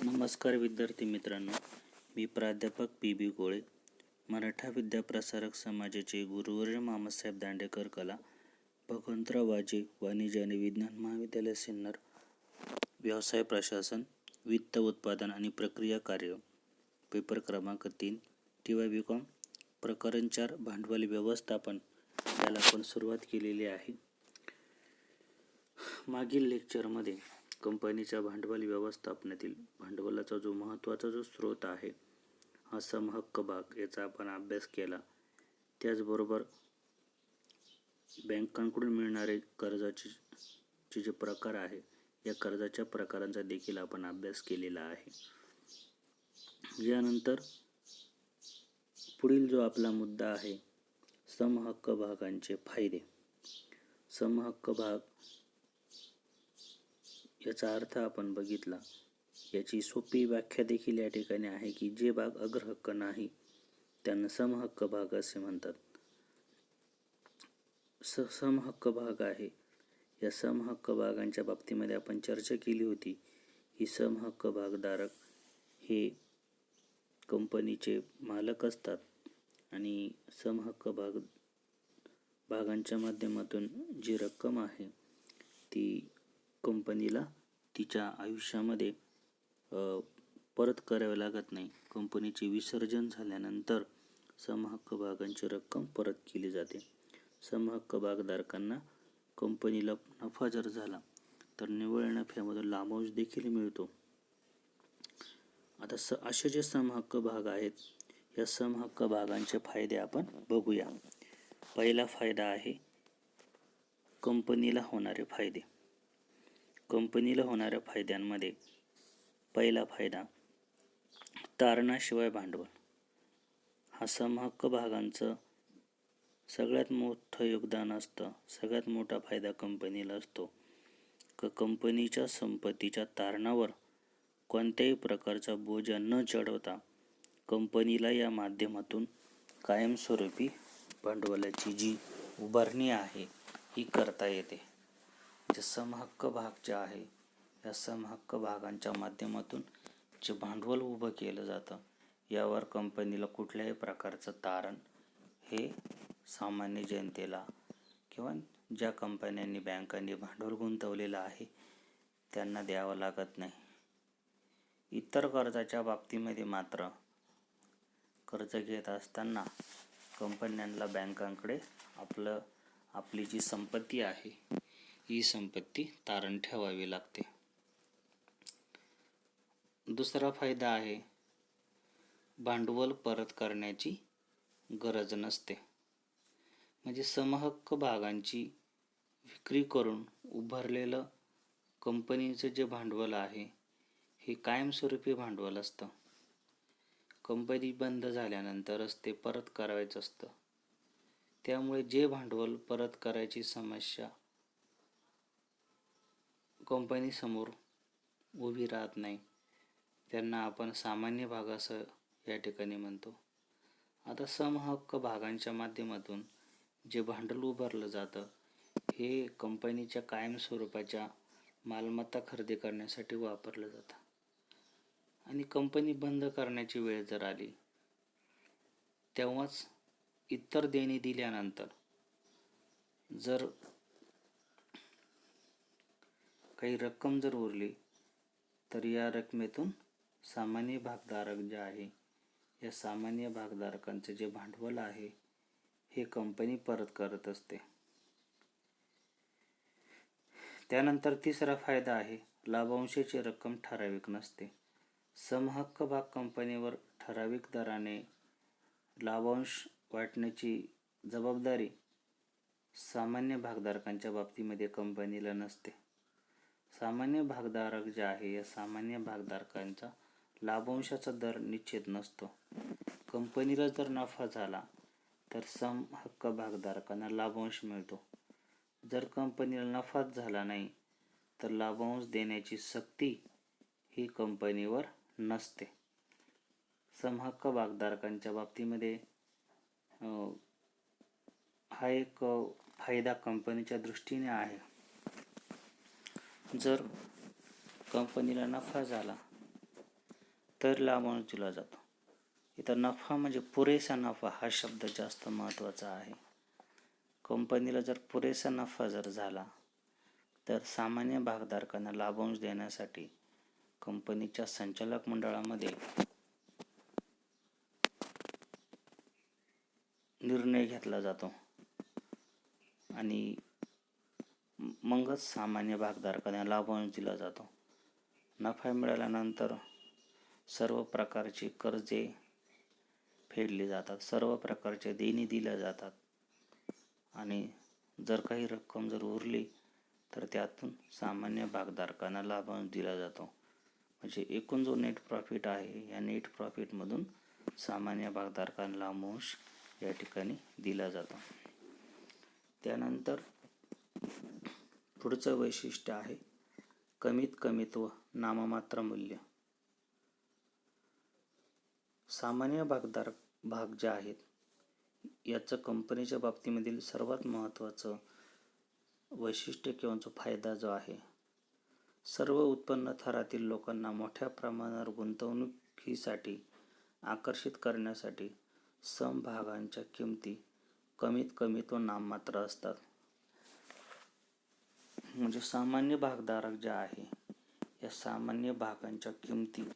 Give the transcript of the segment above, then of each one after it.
नमस्कार विद्यार्थी मित्रांनो, मी प्राध्यापक पी.बी. गोळे, मराठा विद्याप्रसारक समाजाचे गुरुवर्य मामासाहेब दांडेकर कला, भगवंतराव वाजे वाणिज्य आणि विज्ञान महाविद्यालय सिन्नर, व्यवसाय प्रशासन, वित्त उत्पादन आणि प्रक्रिया कार्य, पेपर क्रमांक 3, TY.BCom, प्रकरण 4, भांडवल व्यवस्थापन, याला आपण सुरुवात केलेली आहे. मागील लेक्चरमध्ये कंपनीच्या भांडवल व्यवस्थापनातील भांडवलाचा जो महत्त्वाचा जो स्रोत आहे हा समहक्क भाग, याचा आपण अभ्यास केला. त्याचबरोबर बँकांकडून मिळणारे कर्जाचे जे प्रकार आहे या कर्जाच्या प्रकारांचा देखील आपण अभ्यास केलेला आहे. यानंतर पुढील जो आपला मुद्दा आहे समहक्क भागांचे फायदे. समहक्क भाग याचा अर्थ आपण बघितला. याची सोपी व्याख्या देखील या ठिकाणी आहे की जे भाग अग्रहक्क नाही त्यांना समहक्क भाग असे म्हणतात. समहक्क भाग आहे, या समहक्क भागांच्या बाबतीमध्ये आपण चर्चा केली होती की समहक्क भागधारक हे कंपनीचे मालक असतात आणि समहक्क भागांच्या माध्यमातून जी रक्कम आहे ती कंपनीला तिच्या आयुष्यामध्ये परत करावी लागत नाही. कंपनीचे विसर्जन झाल्यानंतर समहक्क भागांची रक्कम परत केली जाते. समहक्क भागधारकांना कंपनीला नफा जर झाला तर निव्वळ नफ्यामधून लाभांश देखील मिळतो. आता असे जे समहक्क भाग आहेत या समहक्क भागांचे फायदे आपण बघूया. पहिला फायदा आहे कंपनीला होणारे फायदे. कंपनीला होणाऱ्या फायद्यांमध्ये पहिला फायदा तारणाशिवाय भांडवल. हा समहक्क भागांचं सगळ्यात मोठं योगदान असतं. सगळ्यात मोठा फायदा कंपनीला असतो कंपनीच्या संपत्तीच्या तारणावर कोणत्याही प्रकारचा बोजा न चढवता कंपनीला या माध्यमातून कायमस्वरूपी भांडवलाची जी उभारणी आहे ही करता येते. जे समहक्क भाग जे आहे या समहक्क भागांच्या माध्यमातून जे भांडवल उभं केलं जातं यावर कंपनीला कुठल्याही प्रकारचं तारण हे सामान्य जनतेला किंवा ज्या कंपन्यांनी बँकांनी भांडवल गुंतवलेलं आहे त्यांना द्यावं लागत नाही. इतर कर्जाच्या बाबतीमध्ये मात्र कर्ज घेत असताना कंपन्यांना बँकांकडे आपली जी संपत्ती आहे ही संपत्ती तारण ठेवावी लागते. दुसरा फायदा आहे भांडवल परत करण्याची गरज नसते. म्हणजे समहक्क भागांची विक्री करून उभारलेलं कंपनीचं जे भांडवल आहे हे कायमस्वरूपी भांडवल असतं. कंपनी बंद झाल्यानंतरच ते परत करायचं असतं. त्यामुळे जे भांडवल परत करायची समस्या कंपनीसमोर उभी राहत नाही त्यांना आपण सामान्य भाग असं या ठिकाणी म्हणतो. आता समहक्क भागांच्या माध्यमातून जे भांडवल उभारलं जातं हे कंपनीच्या कायमस्वरूपाच्या मालमत्ता खरेदी करण्यासाठी वापरलं जातं आणि कंपनी बंद करण्याची वेळ जर आली तेव्हाच इतर देणी दिल्यानंतर जर काही रक्कम जर उरली तर या रकमेतून सामान्य भागधारक जे आहे या सामान्य भागधारकांचे जे भांडवल आहे हे कंपनी परत करत असते. त्यानंतर तिसरा फायदा आहे लाभांशाची रक्कम ठराविक नसते. समहक्क भाग कंपनीवर ठराविक दराने लाभांश वाटण्याची जबाबदारी सामान्य भागधारकांच्या बाबतीमध्ये कंपनीला नसते. सामान्य भागधारक जे आहे या सामान्य भागधारकांचा लाभांशाचा दर निश्चित नसतो. कंपनीला जर नफा झाला तर समहक्क भागधारकांना लाभांश मिळतो. जर कंपनीला नफाच झाला नाही तर लाभांश देण्याची सक्ती ही कंपनीवर नसते. समहक्क भागधारकांच्या बाबतीमध्ये हा एक फायदा कंपनीच्या दृष्टीने आहे. जर कंपनीला नफा झाला तर लाभांश दिला जातो. इथं नफा म्हणजे पुरेसा नफा हा शब्द जास्त महत्त्वाचा आहे. कंपनीला जर पुरेसा नफा जर झाला तर सामान्य भागधारकांना लाभांश देण्यासाठी कंपनीच्या संचालक मंडळामध्ये निर्णय घेतला जातो आणि मगच सामान्य भागधारकांना लाभांश दिला जातो. नफा मिळाल्यानंतर सर्व प्रकारची कर्जे फेडली जातात, सर्व प्रकारच्या देणी दिल्या जातात आणि जर काही रक्कम जर उरली तर त्यातून सामान्य भागधारकांना लाभांश दिला जातो. म्हणजे एकूण जो नेट प्रॉफिट आहे या नेट प्रॉफिटमधून सामान्य भागधारकांना लाभांश या ठिकाणी दिला जातो. त्यानंतर पुढचं वैशिष्ट्य आहे कमीत कमीत्व नाममात्र मूल्य. सामान्य भाग जे आहेत याचं कंपनीच्या बाबतीमधील सर्वात महत्त्वाचं वैशिष्ट्य किंवा जो फायदा जो आहे, सर्व उत्पन्न थरातील लोकांना मोठ्या प्रमाणावर गुंतवणुकीसाठी आकर्षित करण्यासाठी समभागांच्या किमती कमीत कमीत्व नाममात्र असतात. म्हणजे सामान्य भागधारक जे आहे या सामान्य भागांच्या किमती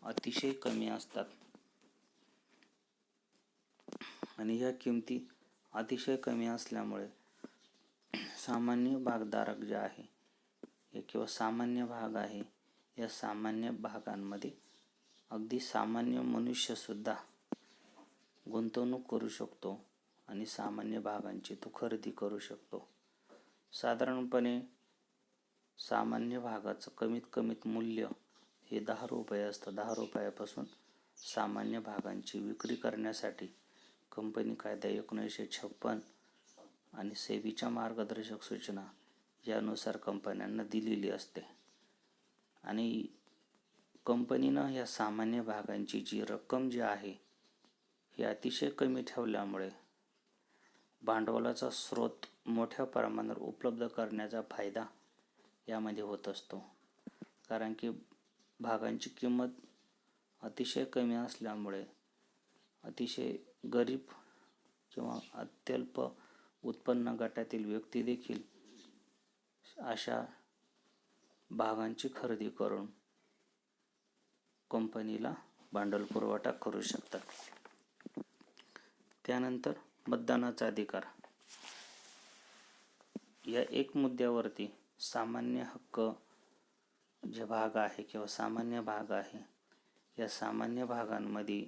अतिशय कमी असतात आणि या किमती अतिशय कमी असल्यामुळे सामान्य भागधारक जे आहे किंवा सामान्य भाग आहे या सामान्य भागांमध्ये अगदी सामान्य मनुष्यसुद्धा गुंतवणूक करू शकतो आणि सामान्य भागांची तो खरेदी करू शकतो. साधारणपणे सामान्य भागाचं कमीत कमीत मूल्य हे 10 रुपये असतं. 10 रुपयापासून सामान्य भागांची विक्री करण्यासाठी कंपनी कायदा 1956 आणि सेबीच्या मार्गदर्शक सूचना यानुसार कंपन्यांना दिलेली असते आणि कंपनीनं या सामान्य भागांची जी रक्कम जी आहे ही अतिशय कमी ठेवल्यामुळे भांडवलाचा स्रोत मोठ्या प्रमाणावर उपलब्ध करण्याचा फायदा यामध्ये होत असतो. कारण की भागांची किंमत अतिशय कमी असल्यामुळे अतिशय गरीब किंवा अत्यल्प उत्पन्न गटातील व्यक्ती देखील अशा भागांची खरेदी करून कंपनीला भांडवल पुरवठा करू शकतात. त्यानंतर मतदानाचा अधिकार. या एक मुद्द्यावरती सामान्य हक्क जे भाग आहे किंवा सामान्य भाग आहे या सामान्य भागांमध्ये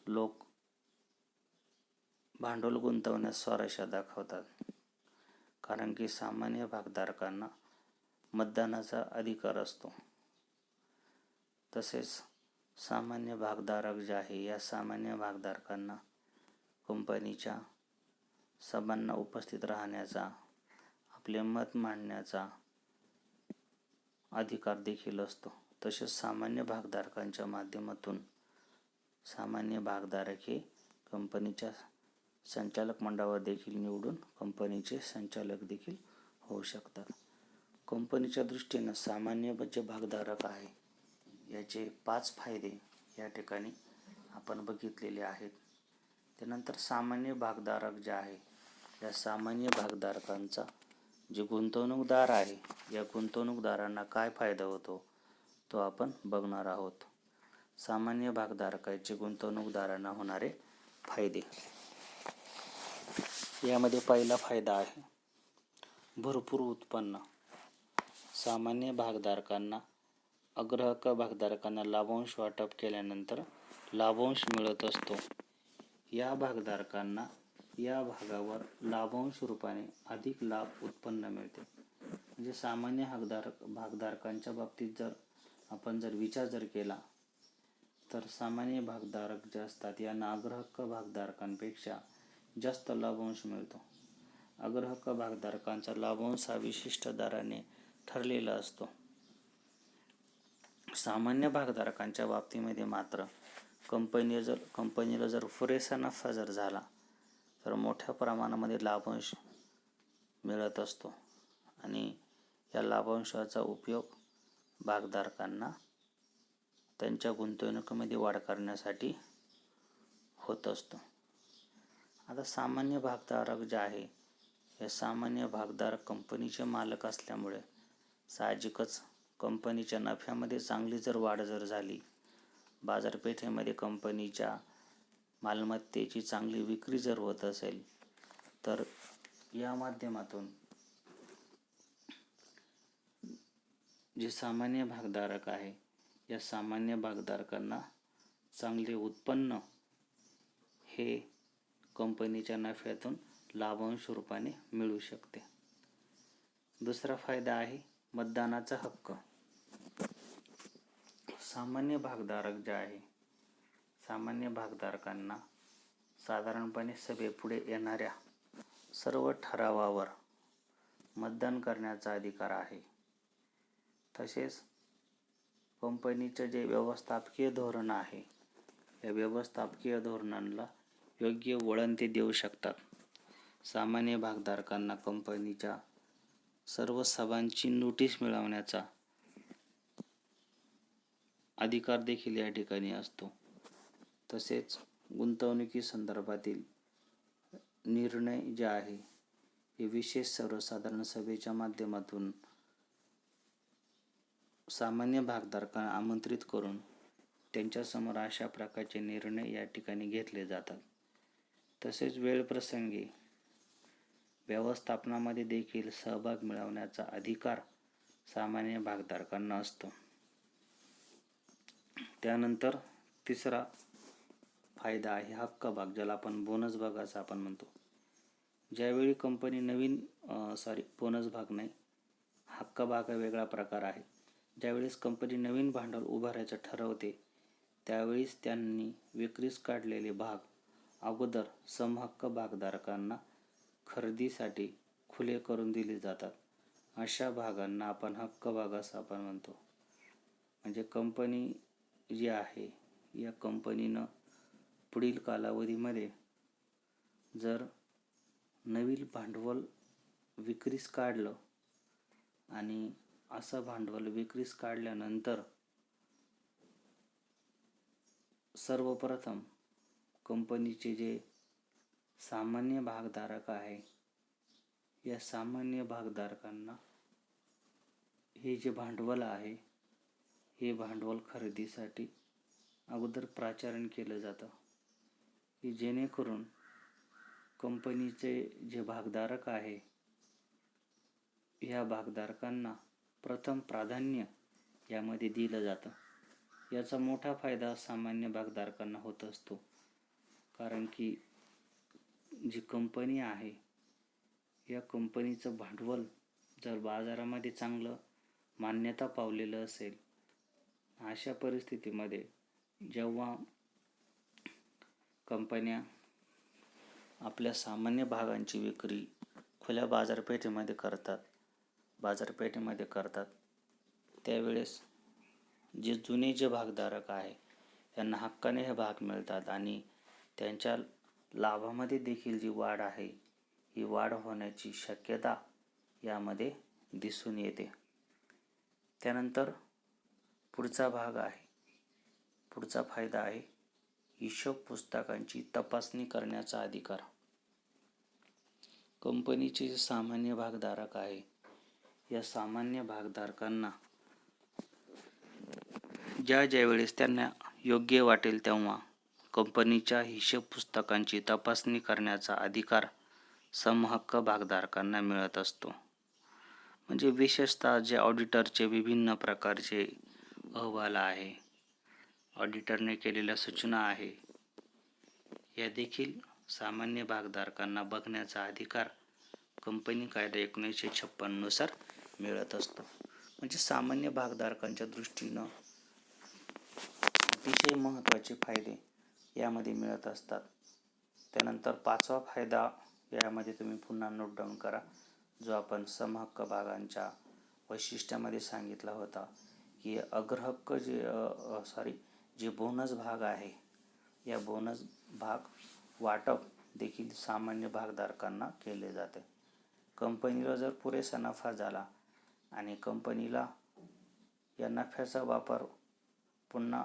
लोक भांडवल गुंतवण्यास स्वारस्य दाखवतात. कारण की सामान्य भागधारकांना मतदानाचा अधिकार असतो. तसेच सामान्य भागधारक जे आहे या सामान्य भागधारकांना कंपनीच्या सभांना उपस्थित राहण्याचा, आपले मत मांडण्याचा अधिकार देखील असतो. तसेच सामान्य भागधारकांच्या माध्यमातून सामान्य भागधारक हे कंपनीच्या संचालक मंडळावर देखील निवडून कंपनीचे संचालक देखील होऊ शकतात. कंपनीच्या दृष्टीनं सामान्य जे भागधारक आहे याचे 5 फायदे या ठिकाणी आपण बघितलेले आहेत. त्यानंतर सामान्य भागधारक जे आहे या सामान्य भागधारकांचा जे गुंतवणूकदार आहे या गुंतवणूकदारांना काय फायदा होतो तो आपण बघणार आहोत. सामान्य भागधारकाचे गुंतवणूकदारांना होणारे फायदे. यामध्ये पहिला फायदा आहे भरपूर उत्पन्न. सामान्य भागधारकांना अग्रहक्क भागधारकांना लाभांश वाटप केल्यानंतर लाभांश मिळत असतो. या भागधारकांना या भागावर लाभांश रूपाने अधिक लाभ उत्पन्न मिळते. म्हणजे सामान्य भागधारकांच्या बाबतीत जर आपण विचार केला तर सामान्य भागधारक जे असतात यांना अग्रहक्क भागधारकांपेक्षा जास्त लाभांश मिळतो. अग्रहक्क भागधारकांचा लाभांश हा विशिष्ट दराने ठरलेला असतो. सामान्य भागधारकांच्या बाबतीमध्ये मात्र कंपनीला जर पुरेसा नफा जर झाला तर मोठ्या प्रमाणामध्ये लाभांश मिळत असतो आणि या लाभांशाचा उपयोग भागधारकांना त्यांच्या गुंतवणुकीमध्ये वाढ करण्यासाठी होत असतो. आता सामान्य भागधारक जे आहे, हे सामान्य भागधारक कंपनीचे मालक असल्यामुळे साहजिकच कंपनीच्या नफ्यामध्ये चांगली जर वाढ झाली, बाजारपेठेमध्ये कंपनीच्या मालमत्तेची चांगली विक्री जर होत असेल, तर या माध्यमातून जे सामान्य भागधारक आहे, या सामान्य भागधारकांना चांगले उत्पन्न हे कंपनीच्या नफ्यातून लाभांश रूपाने मिळू शकते. दुसरा फायदा आहे मतदानाचा हक्क. सामान्य भागधारक जे आहे, सामान्य भागधारकांना साधारणपणे सभेपुढे येणाऱ्या सर्व ठरावावर मतदान करण्याचा अधिकार आहे. तसेच कंपनीचे जे व्यवस्थापकीय धोरण आहे, या व्यवस्थापकीय धोरणांना योग्य वळण ते देऊ शकतात. सामान्य भागधारकांना कंपनीच्या सर्व सभांची नोटीस मिळवण्याचा अधिकार देखील या ठिकाणी असतो. तसेच गुंतवणुकी संदर्भातील निर्णय जे आहे, हे विशेष सर्वसाधारण सभेच्या माध्यमातून सामान्य भागधारकांना आमंत्रित करून त्यांच्यासमोर अशा प्रकारचे निर्णय या ठिकाणी घेतले जातात. तसेच वेळप्रसंगी व्यवस्थापनामध्ये देखील सहभाग मिळवण्याचा अधिकार सामान्य भागधारकांना असतो. त्यानंतर तिसरा फायदा आहे हक्क भाग, ज्याला आपण बोनस भाग असं आपण म्हणतो. ज्यावेळी कंपनी बोनस भाग नाही, हक्क भाग हा वेगळा प्रकार आहे. ज्यावेळेस कंपनी नवीन भांडवल उभारायचं ठरवते, त्यावेळीच त्यांनी विक्रीस काढलेले भाग अगोदर समहक्क भागधारकांना खरेदीसाठी खुले करून दिले जातात. अशा भागांना आपण हक्क भाग असं आपण म्हणतो. म्हणजे कंपनी जी आहे, या कंपनीनं पुढील कालावधीमध्ये जर नवीन भांडवल विक्रीस काढलं आणि असं भांडवल विक्रीस काढल्यानंतर सर्वप्रथम कंपनीचे जे सामान्य भागधारक आहे, या सामान्य भागधारकांना हे जे भांडवल आहे, हे भांडवल खरेदीसाठी अगोदर प्राचारण केलं जातं, की जेणेकरून कंपनीचे जे भागधारक आहे, ह्या भागधारकांना प्रथम प्राधान्य यामध्ये दिलं जातं. याचा मोठा फायदा सामान्य भागधारकांना होत असतो. कारण की जी कंपनी आहे, या कंपनीचं भांडवल जर बाजारामध्ये चांगलं मान्यता पावलेलं असेल, अशा परिस्थितीमध्ये जेव्हा कंपन्या आपल्या सामान्य भागांची विक्री खुल्या बाजारपेठेमध्ये करतात, त्यावेळेस जे जुने जे भागधारक आहे, यांना हक्काने हे भाग मिळतात आणि त्यांच्या लाभामध्ये देखील जी वाढ आहे, ही वाढ होण्याची शक्यता यामध्ये दिसून येते. त्यानंतर पुढचा फायदा आहे हिशोब पुस्तकांची तपासणी करण्याचा अधिकार. कंपनीचे जे सामान्य भागधारक आहे, या सामान्य भागधारकांना ज्यावेळेस त्यांना योग्य वाटेल तेव्हा कंपनीच्या हिशोब पुस्तकांची तपासणी करण्याचा अधिकार समहक्क भागधारकांना मिळत असतो. म्हणजे विशेषतः जे ऑडिटरचे विभिन्न प्रकारचे अहवाल आहे, ऑडिटरने केलेल्या सूचना आहे, या देखील सामान्य भागधारकांना बघण्याचा अधिकार कंपनी कायदा 1956 नुसार मिळत असतो. म्हणजे सामान्य भागधारकांच्या दृष्टीनं अतिशय महत्त्वाचे फायदे यामध्ये मिळत असतात. त्यानंतर पाचवा फायदा यामध्ये तुम्ही पुन्हा नोट डाऊन करा, जो आपण समहक्क भागांच्या वैशिष्ट्यामध्ये सांगितला होता, की अग्रहक्क जे बोनस भाग आहे, या बोनस भाग वाटप देखील सामान्य भागधारकांना केले जाते. कंपनीला जर पुरेसा नफा झाला आणि कंपनीला या नफ्याचा वापर पुन्हा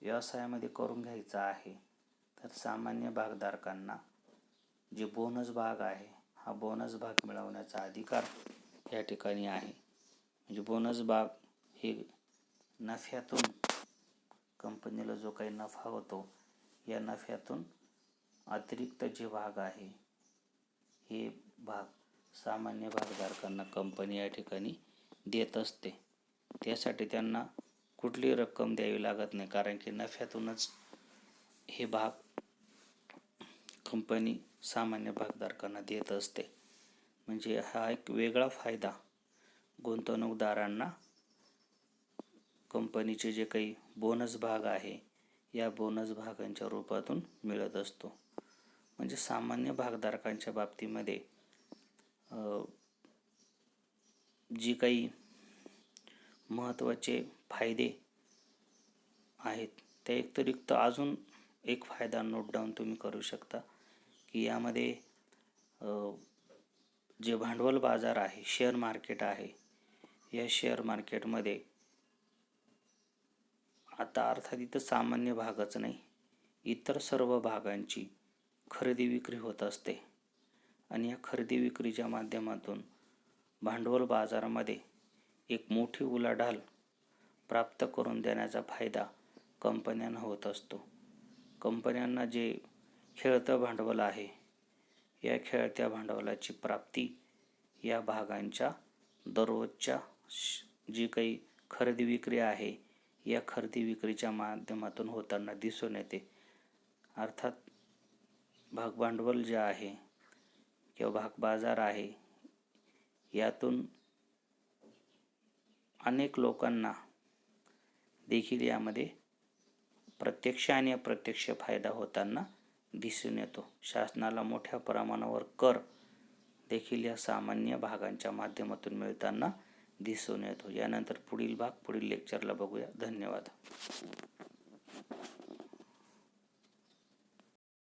व्यवसायामध्ये करून घ्यायचा आहे तर सामान्य भागधारकांना जे बोनस भाग आहे हा बोनस भाग मिळवण्याचा अधिकार या ठिकाणी आहे. म्हणजे बोनस भाग हे नफ्यातून कंपनीला जो काही नफा होतो या नफ्यातून अतिरिक्त जे भाग आहे हे भाग सामान्य भागधारकांना कंपनी या ठिकाणी देत असते. त्यासाठी त्यांना कुठली रक्कम द्यावी लागत नाही, कारण की नफ्यातूनच हे भाग कंपनी सामान्य भागधारकांना देत असते. म्हणजे हा एक वेगळा फायदा गुंतवणूकदारांना कंपनीचे जे काही बोनस भाग आहे या बोनस भागांच्या रूपातून मिळत असतो. म्हणजे सामान्य भागधारकांच्या बाबतीमध्ये जी काही महत्त्वाचे फायदे आहेत त्या व्यतिरिक्त अजून एक फायदा नोट डाऊन तुम्ही करू शकता की यामध्ये जे भांडवल बाजार आहे, शेअर मार्केट आहे, या शेअर मार्केटमध्ये आता अर्थात इथं सामान्य भागच नाही, इतर सर्व भागांची खरेदी विक्री होत असते आणि या खरेदी विक्रीच्या माध्यमातून भांडवल बाजारामध्ये एक मोठी उलाढाल प्राप्त करून देण्याचा फायदा कंपन्यांना होत असतो. कंपन्यांना जे खेळतं भांडवल आहे या खेळत्या भांडवलाची प्राप्ती या भागांच्या दररोजच्या जी काही खरेदी विक्री आहे या खरेदी विक्रीच्या माध्यमातून होताना दिसून येते. अर्थात भाग भांडवल जे आहे किंवा भाग बाजार आहे यातून अनेक लोकांना देखील यामध्ये प्रत्यक्ष आणि अप्रत्यक्ष फायदा होताना दिसून येतो. शासनाला मोठ्या प्रमाणावर कर देखील या सामान्य भागांच्या माध्यमातून मिळताना दिसून येतो. यानंतर पुढील लेक्चरला बघूया. धन्यवाद.